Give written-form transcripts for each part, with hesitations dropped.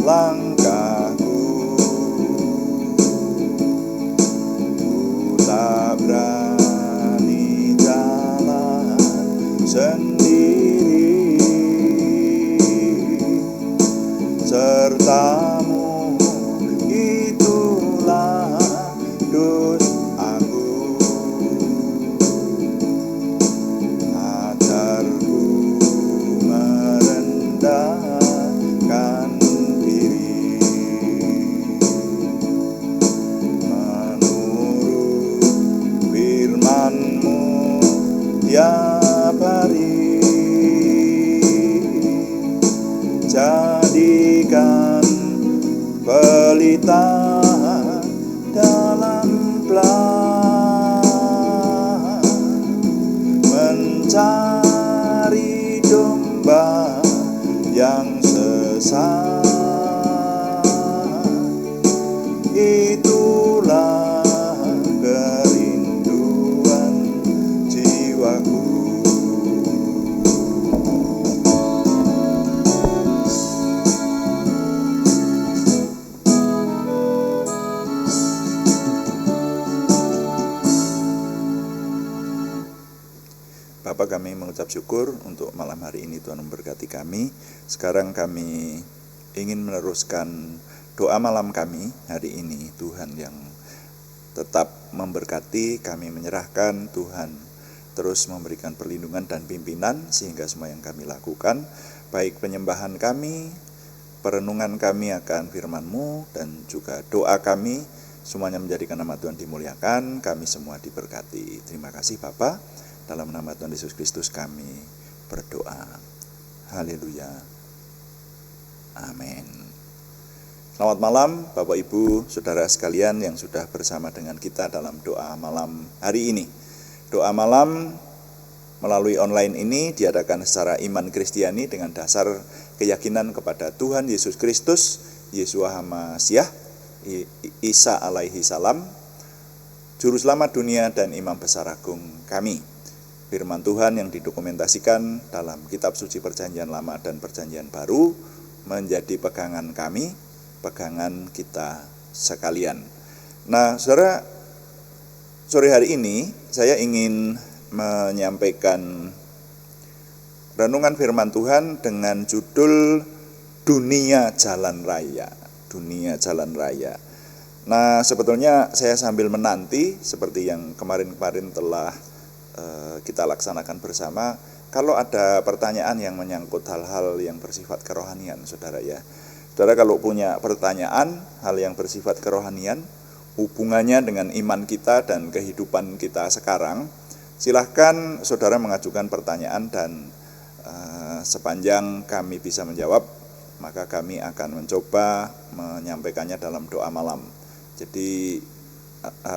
langkahku. Ku tak berani jalan sendiri, sertamu itulah doaku. Ajarku merendahkan diri, menurut firman-Mu tiap hari. Jadikan pelita dalam belah, mencari domba yang sesat. Itulah kerinduan jiwaku. Bapa, kami mengucap syukur untuk malam hari ini Tuhan memberkati kami. Sekarang kami ingin meneruskan doa malam kami hari ini. Tuhan yang tetap memberkati, kami menyerahkan Tuhan terus memberikan perlindungan dan pimpinan sehingga semua yang kami lakukan, baik penyembahan kami, perenungan kami akan firman-Mu, dan juga doa kami, semuanya menjadikan nama Tuhan dimuliakan, kami semua diberkati. Terima kasih Bapa. Dalam nama Tuhan Yesus Kristus kami berdoa. Haleluya. Amin. Selamat malam Bapak Ibu, Saudara sekalian yang sudah bersama dengan kita dalam doa malam hari ini. Doa malam melalui online ini diadakan secara iman Kristiani dengan dasar keyakinan kepada Tuhan Yesus Kristus, Yeshua HaMasyiah, Isa alaihi salam, Juru Selamat dunia dan Imam Besar Agung kami. Firman Tuhan yang didokumentasikan dalam kitab suci Perjanjian Lama dan Perjanjian Baru menjadi pegangan kami, pegangan kita sekalian. Nah, saudara, sore hari ini saya ingin menyampaikan renungan firman Tuhan dengan judul Dunia Jalan Raya. Dunia Jalan Raya. Nah, sebetulnya saya sambil menanti seperti yang kemarin-kemarin telah kita laksanakan bersama. Kalau ada pertanyaan yang menyangkut hal-hal yang bersifat kerohanian, saudara ya. Saudara kalau punya pertanyaan, hal yang bersifat kerohanian, hubungannya dengan iman kita dan kehidupan kita sekarang, silahkan saudara mengajukan pertanyaan dan sepanjang kami bisa menjawab, maka kami akan mencoba menyampaikannya dalam doa malam. Jadi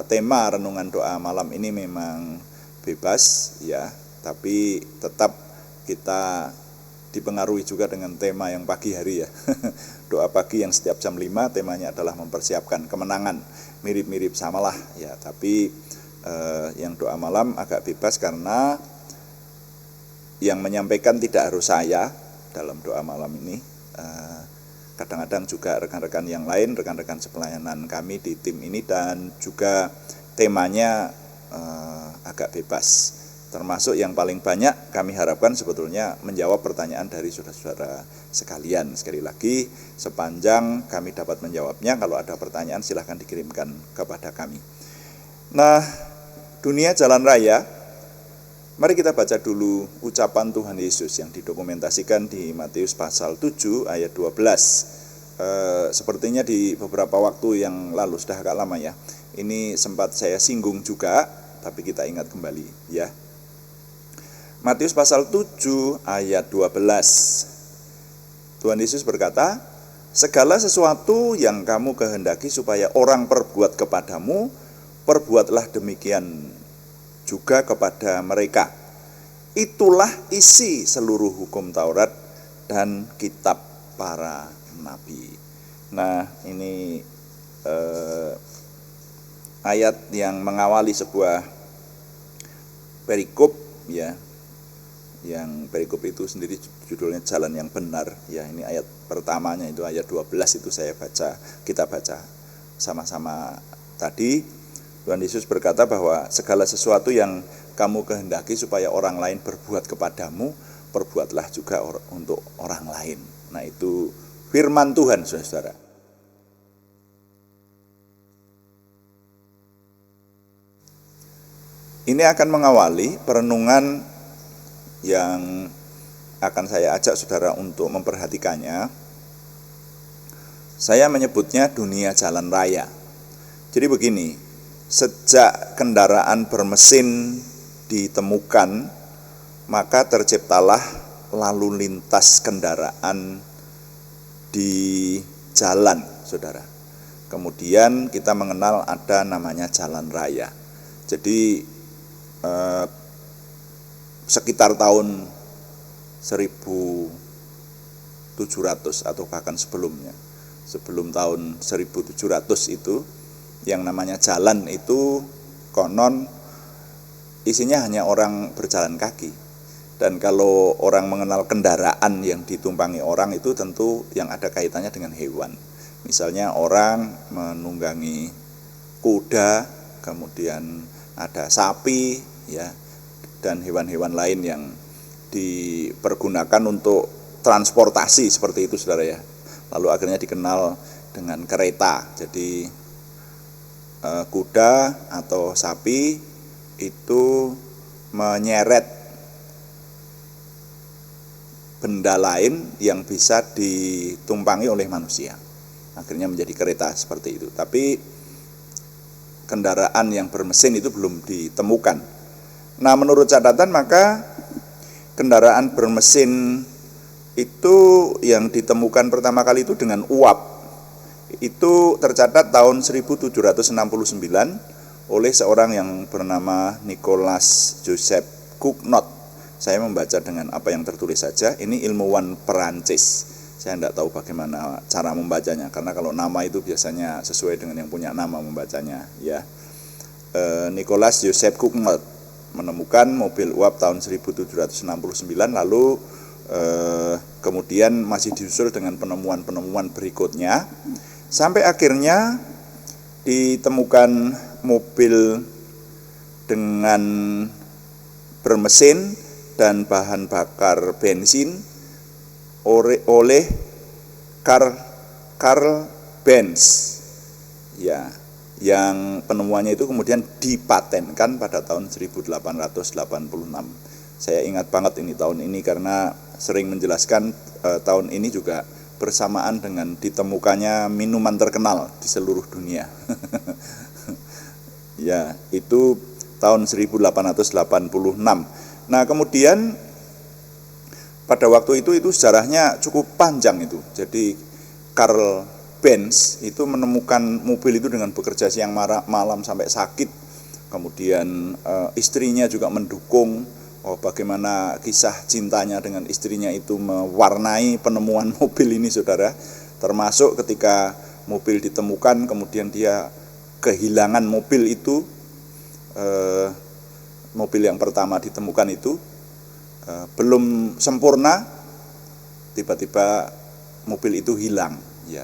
tema renungan doa malam ini memang bebas ya, tapi tetap kita dipengaruhi juga dengan tema yang pagi hari ya. Doa pagi yang setiap jam 5 temanya adalah mempersiapkan kemenangan, mirip-mirip samalah ya, tapi yang doa malam agak bebas karena yang menyampaikan tidak harus saya dalam doa malam ini. Kadang-kadang juga rekan-rekan yang lain, rekan-rekan sepelayanan kami di tim ini, dan juga temanya agak bebas, termasuk yang paling banyak kami harapkan sebetulnya menjawab pertanyaan dari saudara-saudara sekalian. Sekali lagi, sepanjang kami dapat menjawabnya, kalau ada pertanyaan silahkan dikirimkan kepada kami. Nah, dunia jalan raya, mari kita baca dulu ucapan Tuhan Yesus yang didokumentasikan di Matius pasal 7 ayat 12. Sepertinya di beberapa waktu yang lalu, sudah agak lama ya, ini sempat saya singgung juga, tapi kita ingat kembali ya. Matius pasal 7 ayat 12. Tuhan Yesus berkata, "Segala sesuatu yang kamu kehendaki supaya orang perbuat kepadamu, perbuatlah demikian juga kepada mereka. Itulah isi seluruh hukum Taurat dan kitab para nabi." Nah, ini ayat yang mengawali sebuah perikop ya, Yang perikop itu sendiri judulnya Jalan yang Benar. Ya, ini ayat pertamanya itu ayat 12 itu kita baca sama-sama tadi. Tuhan Yesus berkata bahwa segala sesuatu yang kamu kehendaki supaya orang lain berbuat kepadamu, perbuatlah juga untuk orang lain. Nah, itu firman Tuhan, saudara. Ini akan mengawali perenungan yang akan saya ajak saudara untuk memperhatikannya. Saya menyebutnya dunia jalan raya. Jadi begini, sejak kendaraan bermesin ditemukan, maka terciptalah lalu lintas kendaraan di jalan, saudara. Kemudian kita mengenal ada namanya jalan raya. Jadi sekitar tahun 1700 atau bahkan sebelumnya, sebelum tahun 1700 itu, yang namanya jalan itu konon isinya hanya orang berjalan kaki. Dan kalau orang mengenal kendaraan yang ditumpangi orang itu tentu yang ada kaitannya dengan hewan. Misalnya orang menunggangi kuda, kemudian ada sapi, ya, dan hewan-hewan lain yang dipergunakan untuk transportasi seperti itu, saudara, ya. Lalu akhirnya dikenal dengan kereta. Jadi kuda atau sapi itu menyeret benda lain yang bisa ditumpangi oleh manusia. Akhirnya menjadi kereta seperti itu. Tapi kendaraan yang bermesin itu belum ditemukan. Nah, menurut catatan maka kendaraan bermesin itu yang ditemukan pertama kali itu dengan uap. Itu tercatat tahun 1769 oleh seorang yang bernama Nicolas Joseph Cugnot. Saya membaca dengan apa yang tertulis saja. Ini ilmuwan Perancis. Saya tidak tahu bagaimana cara membacanya, karena kalau nama itu biasanya sesuai dengan yang punya nama membacanya, ya. Nicolas Joseph Cugnot menemukan mobil uap tahun 1769, lalu kemudian masih disusul dengan penemuan-penemuan berikutnya, sampai akhirnya ditemukan mobil dengan bermesin dan bahan bakar bensin oleh Karl Benz, ya, yang penemuannya itu kemudian dipatenkan pada tahun 1886. Saya ingat banget ini tahun ini karena sering menjelaskan tahun ini juga bersamaan dengan ditemukannya minuman terkenal di seluruh dunia. Ya, itu tahun 1886. Nah, kemudian pada waktu itu sejarahnya cukup panjang itu. Jadi Karl Benz itu menemukan mobil itu dengan bekerja siang malam sampai sakit. Kemudian istrinya juga mendukung. Bagaimana kisah cintanya dengan istrinya itu mewarnai penemuan mobil ini, saudara. Termasuk ketika mobil ditemukan, kemudian dia kehilangan mobil itu. Mobil yang pertama ditemukan itu belum sempurna, tiba-tiba mobil itu hilang, ya.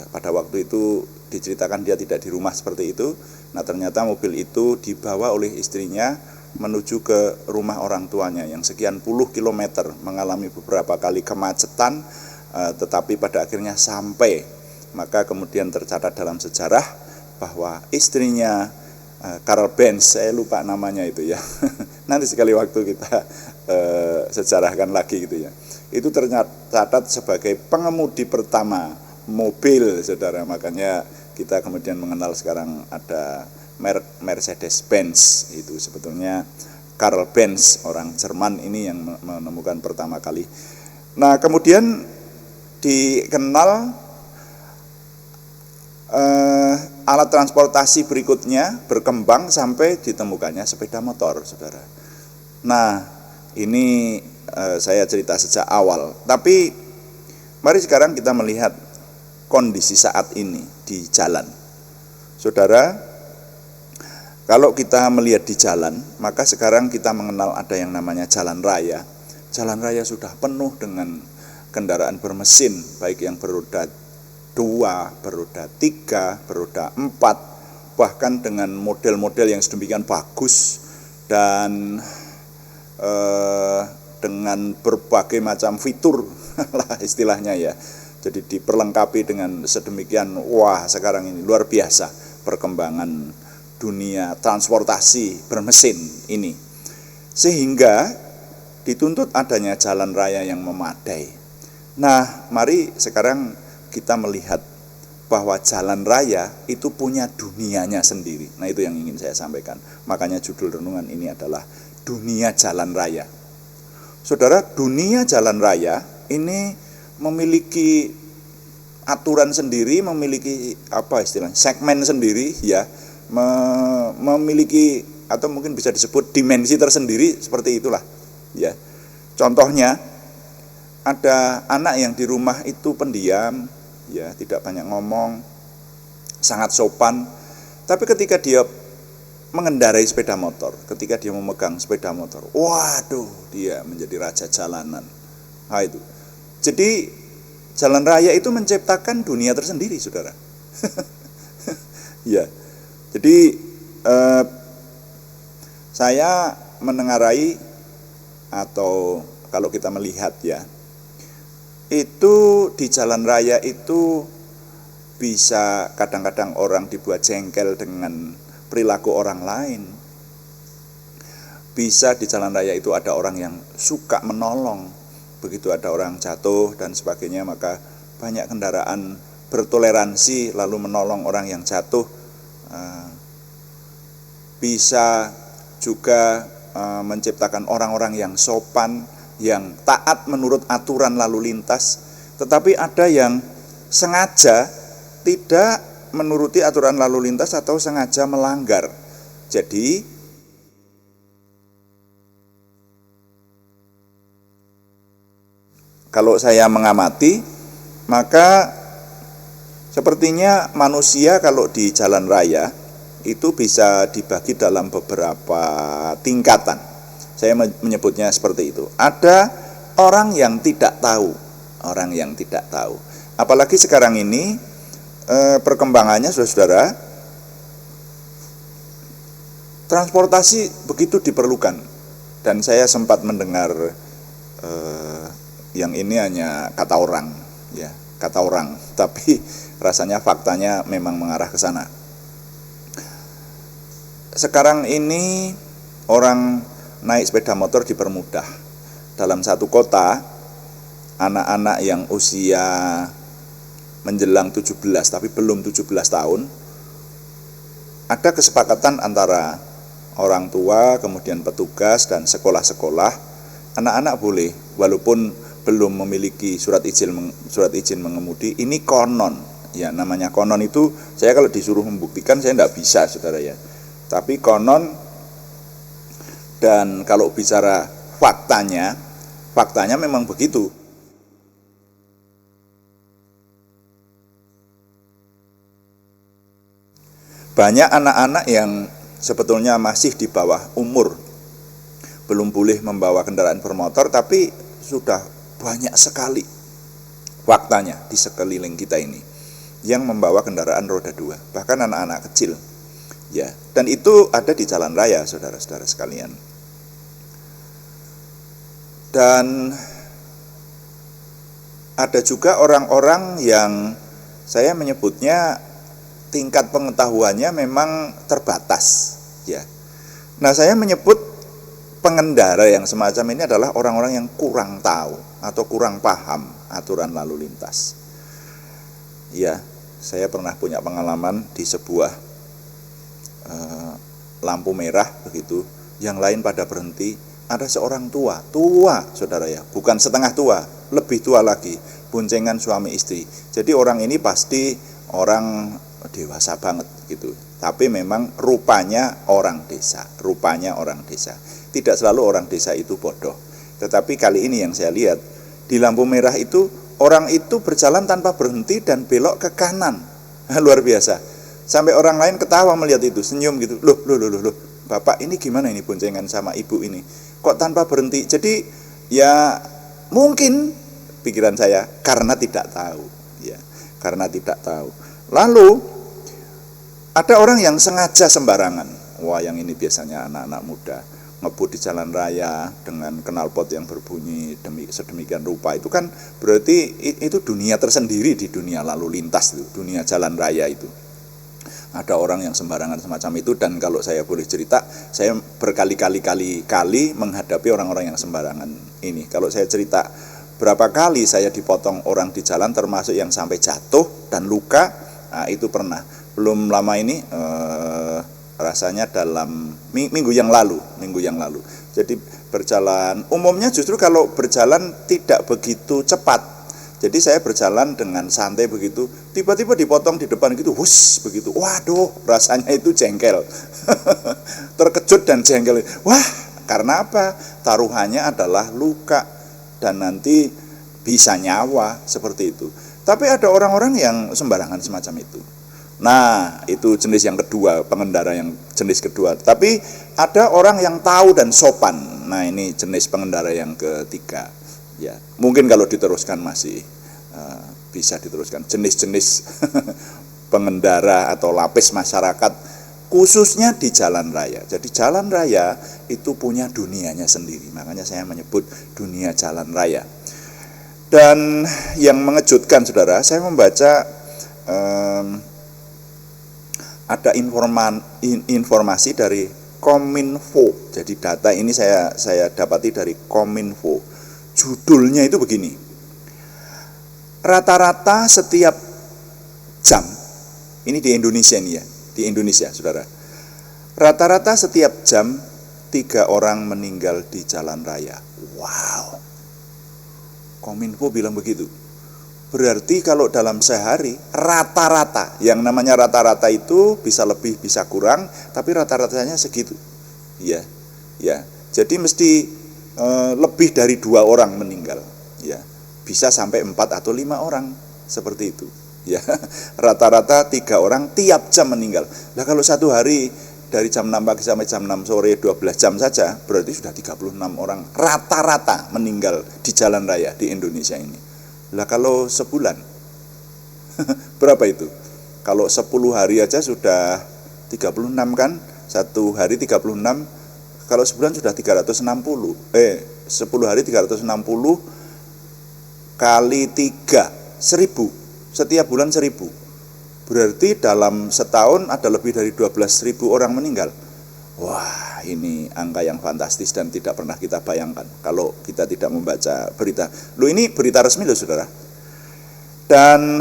Pada waktu itu diceritakan dia tidak di rumah seperti itu. Nah, ternyata mobil itu dibawa oleh istrinya menuju ke rumah orang tuanya yang sekian puluh kilometer, mengalami beberapa kali kemacetan, tetapi pada akhirnya sampai. Maka kemudian tercatat dalam sejarah bahwa istrinya Karl Benz, saya lupa namanya itu, ya. Nanti sekali waktu kita sejarahkan lagi gitu, ya. Itu tercatat sebagai pengemudi pertama mobil, saudara. Makanya kita kemudian mengenal sekarang ada merek Mercedes-Benz. Itu sebetulnya Karl Benz, orang Jerman ini yang menemukan pertama kali. Nah, kemudian dikenal alat transportasi berikutnya berkembang sampai ditemukannya sepeda motor, saudara. Nah, ini saya cerita sejak awal. Tapi mari sekarang kita melihat kondisi saat ini di jalan. Saudara, Kalau kita melihat di jalan, maka sekarang kita mengenal ada yang namanya jalan raya. Jalan raya sudah penuh dengan kendaraan bermesin, baik yang beroda 2, beroda 3, beroda 4, bahkan dengan model-model yang sedemikian bagus dan dengan berbagai macam fitur lah istilahnya ya. Jadi diperlengkapi dengan sedemikian, wah sekarang ini luar biasa perkembangan dunia transportasi bermesin ini. Sehingga dituntut adanya jalan raya yang memadai. Nah, mari sekarang kita melihat bahwa jalan raya itu punya dunianya sendiri. Nah, itu yang ingin saya sampaikan. Makanya judul renungan ini adalah dunia jalan raya. Saudara, dunia jalan raya ini memiliki aturan sendiri, memiliki apa istilahnya, segmen sendiri ya, memiliki atau mungkin bisa disebut dimensi tersendiri seperti itulah ya. Contohnya ada anak yang di rumah itu pendiam ya, tidak banyak ngomong, sangat sopan, tapi ketika dia mengendarai sepeda motor, ketika dia memegang sepeda motor, waduh, dia menjadi raja jalanan. Nah itu. Jadi jalan raya itu menciptakan dunia tersendiri, saudara. Ya. Jadi saya menengarai atau kalau kita melihat ya, itu di jalan raya itu bisa kadang-kadang orang dibuat jengkel dengan perilaku orang lain. Bisa di jalan raya itu ada orang yang suka menolong. Begitu ada orang jatuh dan sebagainya, maka banyak kendaraan bertoleransi lalu menolong orang yang jatuh. Bisa juga menciptakan orang-orang yang sopan, yang taat menurut aturan lalu lintas. Tetapi ada yang sengaja tidak menuruti aturan lalu lintas atau sengaja melanggar. Jadi kalau saya mengamati, maka sepertinya manusia kalau di jalan raya itu bisa dibagi dalam beberapa tingkatan. Saya menyebutnya seperti itu. Ada orang yang tidak tahu, orang yang tidak tahu. Apalagi sekarang ini perkembangannya, saudara-saudara, transportasi begitu diperlukan. Dan saya sempat mendengar yang ini hanya kata orang, ya, kata orang. Tapi rasanya faktanya memang mengarah ke sana. Sekarang ini orang naik sepeda motor dipermudah. Dalam satu kota, anak-anak yang usia menjelang 17 tapi belum 17 tahun, ada kesepakatan antara orang tua, kemudian petugas dan sekolah-sekolah, anak-anak boleh walaupun belum memiliki surat izin mengemudi. Ini konon, ya, namanya konon itu saya kalau disuruh membuktikan saya tidak bisa, saudara ya. Tapi konon, dan kalau bicara faktanya memang begitu. Banyak anak-anak yang sebetulnya masih di bawah umur, belum boleh membawa kendaraan bermotor, tapi sudah banyak sekali faktanya di sekeliling kita ini yang membawa kendaraan roda 2, bahkan anak-anak kecil. Ya, dan itu ada di jalan raya, saudara-saudara sekalian. Dan ada juga orang-orang yang saya menyebutnya tingkat pengetahuannya memang terbatas, ya. Nah, saya menyebut pengendara yang semacam ini adalah orang-orang yang kurang tahu atau kurang paham aturan lalu lintas. Ya, saya pernah punya pengalaman di sebuah lampu merah begitu, yang lain pada berhenti, ada seorang tua, saudara ya, bukan setengah tua, lebih tua lagi, boncengan suami istri. Jadi orang ini pasti orang dewasa banget gitu, tapi memang rupanya orang desa. Tidak selalu orang desa itu bodoh, tetapi kali ini yang saya lihat di lampu merah itu, orang itu berjalan tanpa berhenti dan belok ke kanan. Luar biasa. Sampai orang lain ketawa melihat itu, senyum gitu. Loh, Bapak ini gimana ini boncengan sama ibu ini? Kok tanpa berhenti? Jadi ya mungkin pikiran saya karena tidak tahu, ya, karena tidak tahu. Lalu ada orang yang sengaja sembarangan. Wah, yang ini biasanya anak-anak muda ngebut di jalan raya dengan knalpot yang berbunyi sedemikian rupa. Itu kan berarti itu dunia tersendiri di dunia lalu lintas itu, dunia jalan raya itu. Ada orang yang sembarangan semacam itu, dan kalau saya boleh cerita, saya berkali-kali menghadapi orang-orang yang sembarangan ini. Kalau saya cerita berapa kali saya dipotong orang di jalan, termasuk yang sampai jatuh dan luka, nah, itu pernah. Belum lama ini, rasanya dalam minggu yang lalu. Jadi berjalan, umumnya justru kalau berjalan tidak begitu cepat. Jadi saya berjalan dengan santai begitu, tiba-tiba dipotong di depan gitu, wus begitu. Waduh, rasanya itu jengkel. Terkejut dan jengkel. Wah, karena apa? Taruhannya adalah luka dan nanti bisa nyawa, seperti itu. Tapi ada orang-orang yang sembarangan semacam itu. Nah, itu jenis yang kedua, pengendara yang jenis kedua. Tapi ada orang yang tahu dan sopan. Nah, ini jenis pengendara yang ketiga. Ya, mungkin kalau diteruskan masih bisa diteruskan jenis-jenis pengendara atau lapis masyarakat, khususnya di jalan raya. Jadi jalan raya itu punya dunianya sendiri, makanya saya menyebut dunia jalan raya. Dan yang mengejutkan, saudara, saya membaca ada informasi dari Kominfo. Jadi data ini saya dapati dari Kominfo. Judulnya itu begini: rata-rata setiap jam, ini di Indonesia nih ya, di Indonesia, saudara, rata-rata setiap jam 3 orang meninggal di jalan raya. Wow, Kominfo bilang begitu. Berarti kalau dalam sehari rata-rata, yang namanya rata-rata itu bisa lebih bisa kurang, tapi rata-ratanya segitu. Ya, ya. Jadi mesti lebih dari 2 orang meninggal, ya, bisa sampai 4 atau 5 orang, seperti itu, ya. Rata-rata 3 orang tiap jam meninggal. Nah, kalau satu hari dari jam 6 pagi sampai jam 6 sore 12 jam saja, berarti sudah 36 orang rata-rata meninggal di jalan raya di Indonesia ini. Lah kalau sebulan berapa itu? Kalau 10 hari aja sudah 36 kan, satu hari 36. Kalau sebulan sudah 360, 10 hari 360 kali 3, 1000, setiap bulan 1000. Berarti dalam setahun ada lebih dari 12.000 orang meninggal. Wah, ini angka yang fantastis dan tidak pernah kita bayangkan kalau kita tidak membaca berita. Loh, ini berita resmi loh, saudara. Dan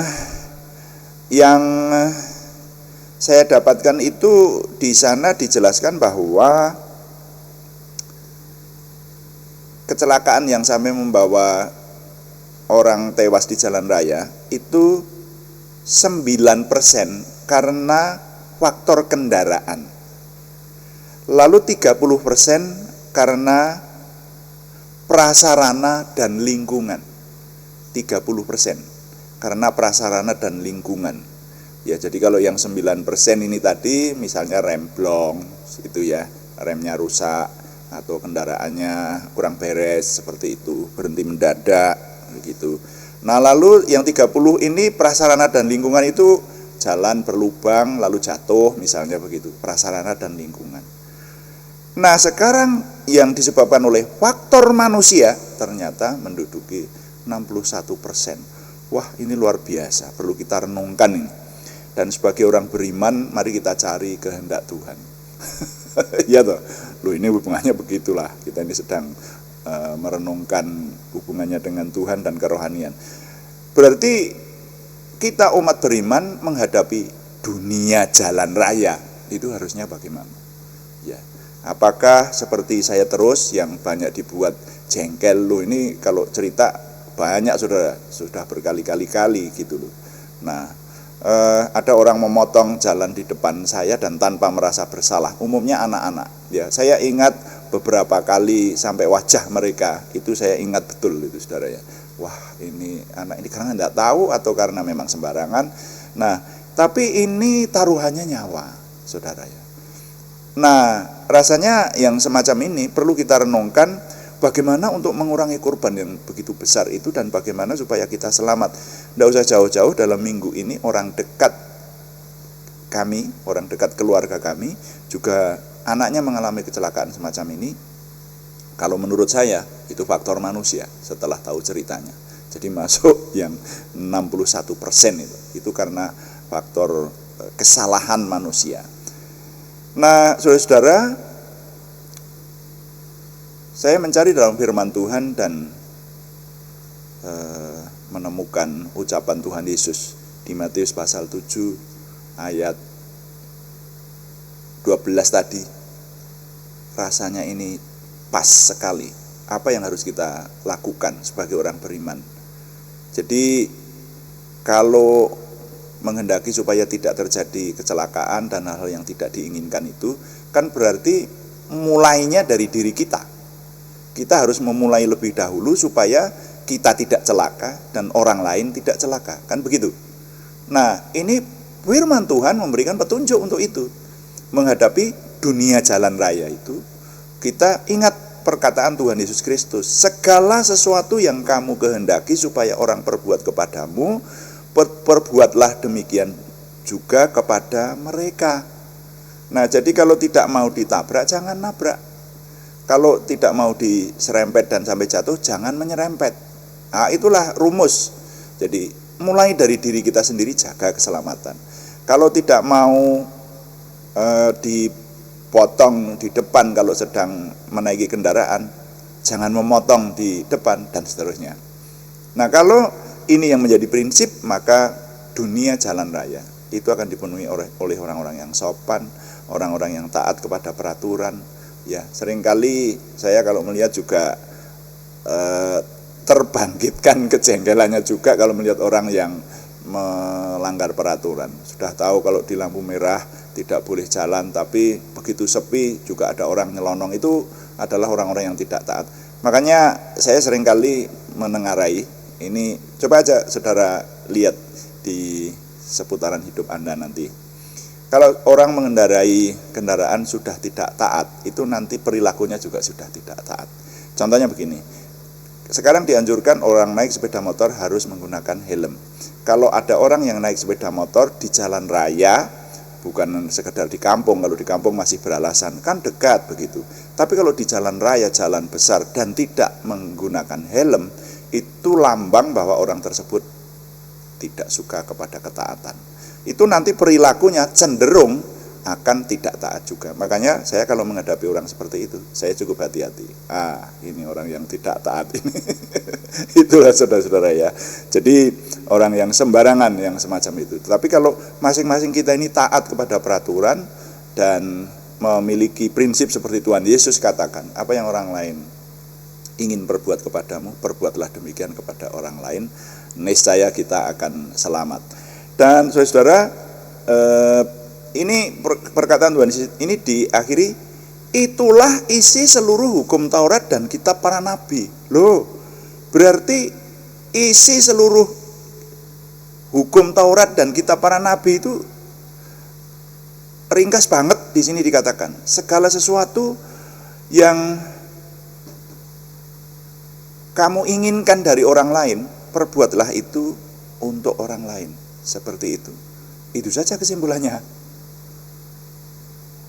yang saya dapatkan itu di sana dijelaskan bahwa kecelakaan yang sampai membawa orang tewas di jalan raya itu 9% karena faktor kendaraan. Lalu 30% karena prasarana dan lingkungan. 30% karena prasarana dan lingkungan. Ya, jadi kalau yang 9% ini tadi misalnya rem blong itu ya, remnya rusak atau kendaraannya kurang beres seperti itu, berhenti mendadak begitu. Nah, lalu yang 30 ini prasarana dan lingkungan itu jalan berlubang lalu jatuh misalnya begitu, prasarana dan lingkungan. Nah, sekarang yang disebabkan oleh faktor manusia ternyata menduduki 61%. Wah, ini luar biasa, perlu kita renungkan ini. Dan sebagai orang beriman, mari kita cari kehendak Tuhan. Iya toh, loh, ini hubungannya begitulah. Kita ini sedang merenungkan hubungannya dengan Tuhan dan kerohanian. Berarti kita umat beriman menghadapi dunia jalan raya itu harusnya bagaimana? Ya, apakah seperti saya terus yang banyak dibuat jengkel, loh ini kalau cerita banyak sudah berkali-kali gitu loh. Nah, ada orang memotong jalan di depan saya dan tanpa merasa bersalah, umumnya anak-anak. Ya, saya ingat beberapa kali sampai wajah mereka itu saya ingat betul itu, saudara ya. Wah, ini anak ini karena tidak tahu atau karena memang sembarangan. Nah, Tapi ini taruhannya nyawa, saudara ya. Nah, rasanya yang semacam ini perlu kita renungkan bagaimana untuk mengurangi korban yang begitu besar itu dan bagaimana supaya kita selamat. Tidak usah jauh-jauh, dalam minggu ini orang dekat kami, orang dekat keluarga kami juga anaknya mengalami kecelakaan semacam ini. Kalau menurut saya itu faktor manusia setelah tahu ceritanya. Jadi masuk yang 61% itu karena faktor kesalahan manusia. Nah, saudara-saudara, saya mencari dalam firman Tuhan dan menemukan ucapan Tuhan Yesus di Matius pasal 7 ayat 12 tadi. Rasanya ini pas sekali. Apa yang harus kita lakukan sebagai orang beriman? Jadi kalau menghendaki supaya tidak terjadi kecelakaan dan hal-hal yang tidak diinginkan itu, kan berarti mulainya dari diri kita. Kita harus memulai lebih dahulu supaya kita tidak celaka dan orang lain tidak celaka, kan begitu. Nah, ini firman Tuhan memberikan petunjuk untuk itu. Menghadapi dunia jalan raya itu, kita ingat perkataan Tuhan Yesus Kristus, segala sesuatu yang kamu kehendaki supaya orang perbuat kepadamu, perbuatlah demikian juga kepada mereka. Nah, jadi kalau tidak mau ditabrak, jangan nabrak. Kalau tidak mau diserempet dan sampai jatuh, jangan menyerempet. Nah, itulah rumus. Jadi mulai dari diri kita sendiri, jaga keselamatan. Kalau tidak mau dipotong di depan kalau sedang menaiki kendaraan, jangan memotong di depan dan seterusnya. Nah, kalau ini yang menjadi prinsip, maka dunia jalan raya itu akan dipenuhi oleh orang-orang yang sopan, orang-orang yang taat kepada peraturan. Ya, seringkali saya kalau melihat juga terbangkitkan kejengkelannya juga kalau melihat orang yang melanggar peraturan. Sudah tahu kalau di lampu merah tidak boleh jalan, tapi begitu sepi juga ada orang nyelonong, itu adalah orang-orang yang tidak taat. Makanya saya seringkali menengarai ini, coba aja saudara lihat di seputaran hidup Anda nanti. Kalau orang mengendarai kendaraan sudah tidak taat, itu nanti perilakunya juga sudah tidak taat. Contohnya begini, sekarang dianjurkan orang naik sepeda motor harus menggunakan helm. Kalau ada orang yang naik sepeda motor di jalan raya, bukan sekedar di kampung, kalau di kampung masih beralasan, kan dekat begitu. Tapi kalau di jalan raya, jalan besar dan tidak menggunakan helm, itu lambang bahwa orang tersebut tidak suka kepada ketaatan. Itu nanti perilakunya cenderung akan tidak taat juga. Makanya saya kalau menghadapi orang seperti itu, saya cukup hati-hati. Ini orang yang tidak taat ini. Itulah saudara-saudara ya. Jadi orang yang sembarangan yang semacam itu. Tapi kalau masing-masing kita ini taat kepada peraturan dan memiliki prinsip seperti Tuhan Yesus katakan, apa yang orang lain ingin perbuat kepadamu, perbuatlah demikian kepada orang lain, niscaya kita akan selamat. Dan saudara, ini perkataan Tuhan Yesus ini diakhiri, itulah isi seluruh hukum Taurat dan kitab para nabi. Loh, berarti isi seluruh hukum Taurat dan kitab para nabi itu ringkas banget. Di sini dikatakan segala sesuatu yang kamu inginkan dari orang lain, perbuatlah itu untuk orang lain. Seperti itu. Itu saja kesimpulannya.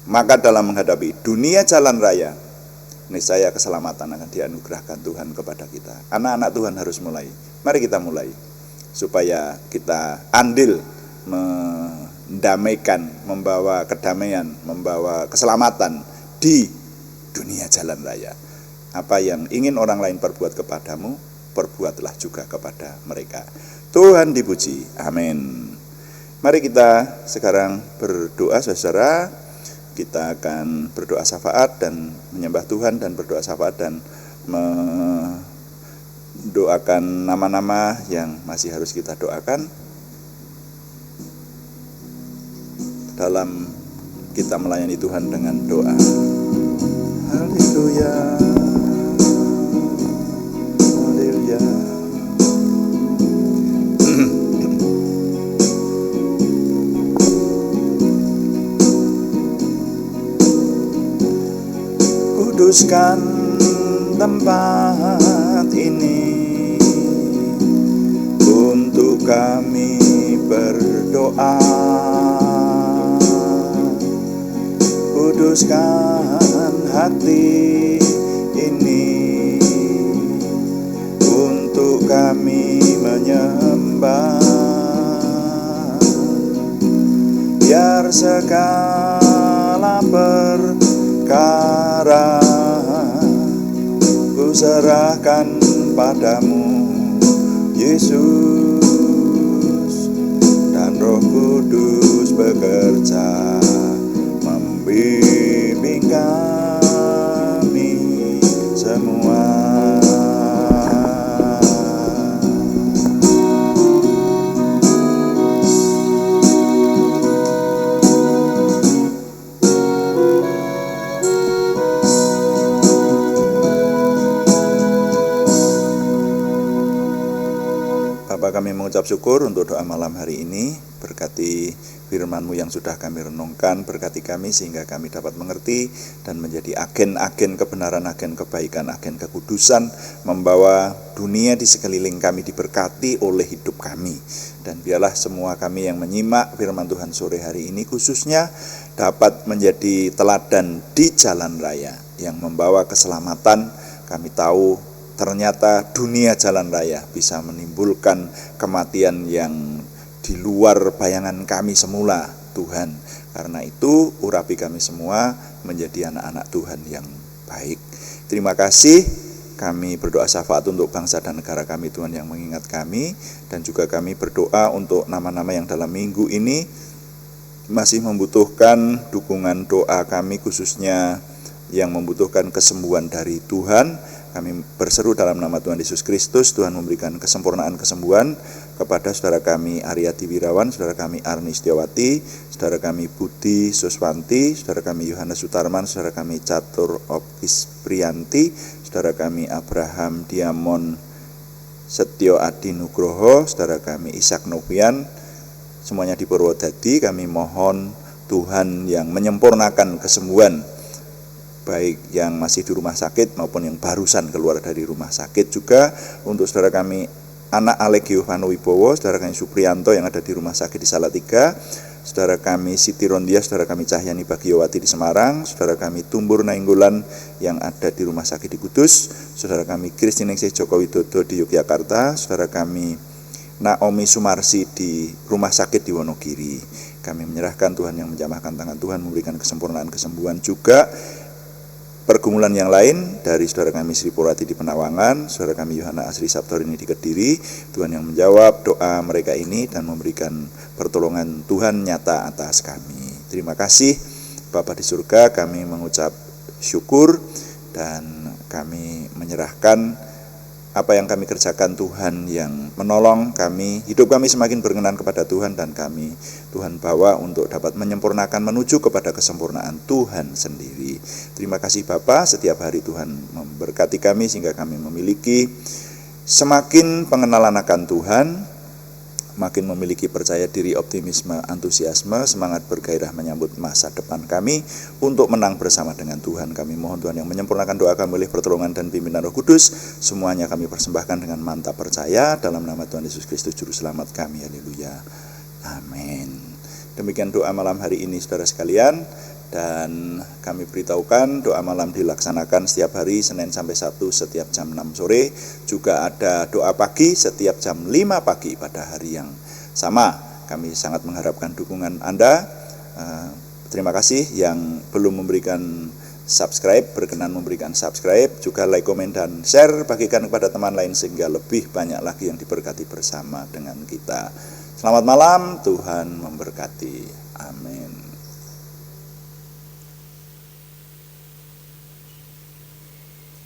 Maka dalam menghadapi dunia jalan raya, niscaya keselamatan akan dianugerahkan Tuhan kepada kita. Anak-anak Tuhan harus mulai. Mari kita mulai. Supaya kita andil mendamaikan, membawa kedamaian, membawa keselamatan di dunia jalan raya. Apa yang ingin orang lain perbuat kepadamu, perbuatlah juga kepada mereka. Tuhan dipuji. Amin. Mari kita sekarang berdoa, saudara. Kita akan berdoa syafaat dan menyembah Tuhan dan berdoa syafaat dan mendoakan nama-nama yang masih harus kita doakan dalam kita melayani Tuhan dengan doa. Haleluya. Haleluya. kuduskan tempat ini untuk kami berdoa. Kuduskan hati ini untuk kami menyembah, biar segala perkara ku serahkan padamu, Yesus, dan Roh Kudus bekerja membimbing kami semua. Bapa, kami mengucap syukur untuk doa malam hari ini. Berkati firman-Mu yang sudah kami renungkan, berkati kami sehingga kami dapat mengerti dan menjadi agen-agen kebenaran, agen kebaikan, agen kekudusan, membawa dunia di sekeliling kami diberkati oleh hidup kami. Dan biarlah semua kami yang menyimak firman Tuhan sore hari ini khususnya dapat menjadi teladan di jalan raya yang membawa keselamatan. Kami tahu ternyata dunia jalan raya bisa menimbulkan kematian yang di luar bayangan kami semula, Tuhan. Karena itu, urapi kami semua menjadi anak-anak Tuhan yang baik. Terima kasih, kami berdoa syafaat untuk bangsa dan negara kami, Tuhan, yang mengingat kami. Dan juga kami berdoa untuk nama-nama yang dalam minggu ini masih membutuhkan dukungan doa kami, khususnya yang membutuhkan kesembuhan dari Tuhan. Kami berseru dalam nama Tuhan Yesus Kristus, Tuhan memberikan kesempurnaan kesembuhan kepada saudara kami Aryati Wirawan, saudara kami Arni Setiawati, saudara kami Budi Suswanti, saudara kami Yohanes Sutarman, saudara kami Catur Opis Prianti, saudara kami Abraham Diamon Setio Adi Nugroho, saudara kami Ishak Novian, semuanya di Purwodadi. Kami mohon Tuhan yang menyempurnakan kesembuhan, baik yang masih di rumah sakit maupun yang barusan keluar dari rumah sakit. Juga untuk saudara kami anak Alegio Vanowibowo, saudara kami Suprianto yang ada di rumah sakit di Salatiga, saudara kami Siti Rondia, saudara kami Cahyani Bagiowati di Semarang, saudara kami Tumbur Nainggolan yang ada di rumah sakit di Kudus, saudara kami Kristiningsih Joko Widodo di Yogyakarta, saudara kami Naomi Sumarsi di rumah sakit di Wonogiri. Kami menyerahkan, Tuhan yang menjamahkan tangan Tuhan memberikan kesempurnaan kesembuhan. Juga pergumulan yang lain dari saudara kami Sri Purwati di Penawangan, saudara kami Yohana Asri Sabtorini di Kediri, Tuhan yang menjawab doa mereka ini dan memberikan pertolongan Tuhan nyata atas kami. Terima kasih Bapa di surga, kami mengucap syukur dan kami menyerahkan apa yang kami kerjakan, Tuhan yang menolong kami, hidup kami semakin berkenan kepada Tuhan, dan kami Tuhan bawa untuk dapat menyempurnakan menuju kepada kesempurnaan Tuhan sendiri. Terima kasih Bapa, setiap hari Tuhan memberkati kami sehingga kami memiliki semakin pengenalan akan Tuhan, makin memiliki percaya diri, optimisme, antusiasme, semangat bergairah menyambut masa depan kami untuk menang bersama dengan Tuhan. Kami mohon Tuhan yang menyempurnakan doa kami oleh pertolongan dan pimpinan Roh Kudus. Semuanya kami persembahkan dengan mantap percaya dalam nama Tuhan Yesus Kristus Juru Selamat kami. Haleluya. Amin. Demikian doa malam hari ini saudara sekalian, dan kami beritahukan doa malam dilaksanakan setiap hari Senin sampai Sabtu setiap jam 6 sore. Juga ada doa pagi setiap jam 5 pagi pada hari yang sama. Kami sangat mengharapkan dukungan Anda. Terima kasih yang belum memberikan subscribe, berkenan memberikan subscribe, juga like, komen, dan share, bagikan kepada teman lain sehingga lebih banyak lagi yang diberkati bersama dengan kita. Selamat malam, Tuhan memberkati. Amin.